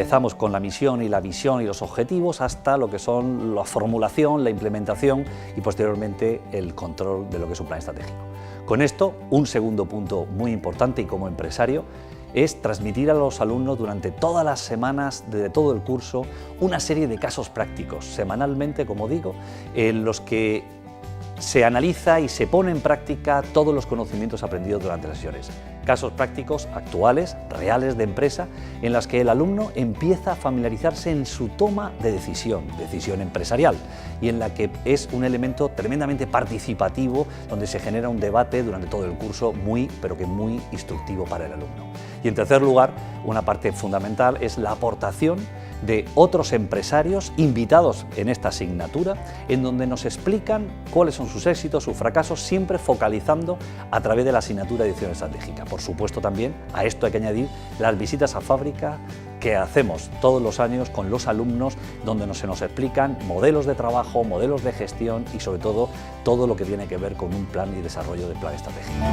empezamos con la misión y la visión y los objetivos hasta lo que son la formulación, la implementación y posteriormente el control de lo que es un plan estratégico. Con esto, un segundo punto muy importante y como empresario es transmitir a los alumnos durante todas las semanas de todo el curso una serie de casos prácticos, semanalmente, como digo, en los que se analiza y se pone en práctica todos los conocimientos aprendidos durante las sesiones. Casos prácticos actuales, reales de empresa, en las que el alumno empieza a familiarizarse en su toma de decisión empresarial, y en la que es un elemento tremendamente participativo, donde se genera un debate durante todo el curso muy instructivo para el alumno. Y en tercer lugar, una parte fundamental es la aportación de otros empresarios invitados en esta asignatura, en donde nos explican cuáles son sus éxitos, sus fracasos, siempre focalizando a través de la asignatura de edición estratégica. Por supuesto, también a esto hay que añadir las visitas a fábrica que hacemos todos los años con los alumnos, donde se nos explican modelos de trabajo, modelos de gestión y sobre todo lo que tiene que ver con un plan y desarrollo del plan estratégico.